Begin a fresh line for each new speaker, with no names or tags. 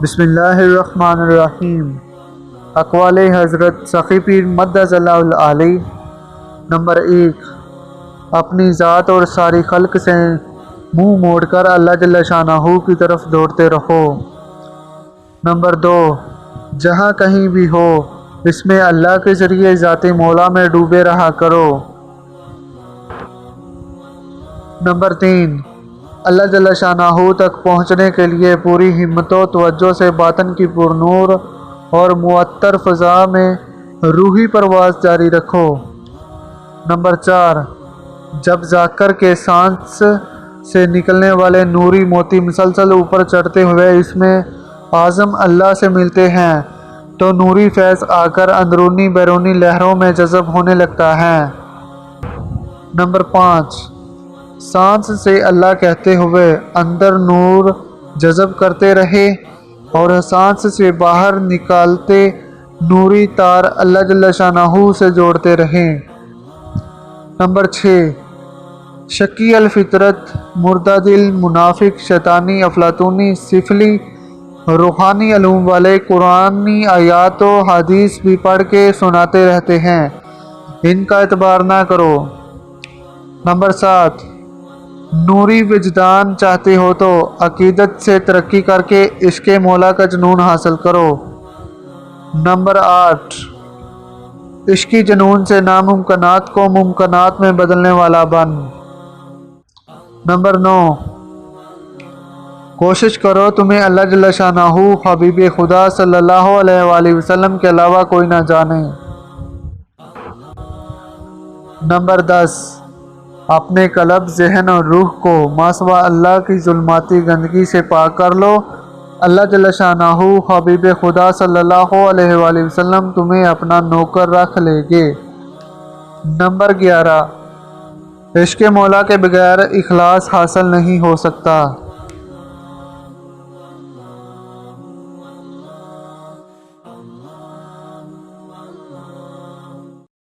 بسم اللہ الرحمن الرحیم۔ اقوال حضرت سخی پیر مدظ اللہ العالی۔ نمبر 1، اپنی ذات اور ساری خلق سے منہ موڑ کر اللہ جل شانہ کی طرف دوڑتے رہو۔ نمبر 2، جہاں کہیں بھی ہو اس میں اللہ کے ذریعے ذات مولا میں ڈوبے رہا کرو۔ نمبر 3، اللہ جل شانہ تک پہنچنے کے لیے پوری ہمت و توجہ سے باطن کی پرنور اور معطر فضا میں روحی پرواز جاری رکھو۔ نمبر 4، جب ذاکر کے سانس سے نکلنے والے نوری موتی مسلسل اوپر چڑھتے ہوئے اس میں اعظم اللہ سے ملتے ہیں تو نوری فیض آ کر اندرونی بیرونی لہروں میں جذب ہونے لگتا ہے۔ نمبر 5، سانس سے اللہ کہتے ہوئے اندر نور جذب کرتے رہے اور سانس سے باہر نکالتے نوری تار اللہ جل شانہ سے جوڑتے رہیں۔ نمبر 6، شکی الفطرت، مردہ دل، منافق، شیطانی، افلاطونی، سفلی، روحانی علوم والے قرآنی آیات و حدیث بھی پڑھ کے سناتے رہتے ہیں، ان کا اعتبار نہ کرو۔ نمبر 7، نوری وجدان چاہتے ہو تو عقیدت سے ترقی کر کے عشق مولا کا جنون حاصل کرو۔ نمبر 8، عشقی جنون سے ناممکنات کو ممکنات میں بدلنے والا بن۔ نمبر 9، کوشش کرو تمہیں اللہ جل شانہ حبیب خدا صلی اللہ علیہ وآلہ وسلم کے علاوہ کوئی نہ جانے۔ نمبر 10، اپنے قلب، ذہن اور روح کو ما سوا اللہ کی ظلماتی گندگی سے پاک کر لو، اللہ جل شانہ حبیب خدا صلی اللہ علیہ وآلہ وسلم تمہیں اپنا نوکر رکھ لے گے۔ نمبر 11، عشق مولا کے بغیر اخلاص حاصل نہیں ہو سکتا۔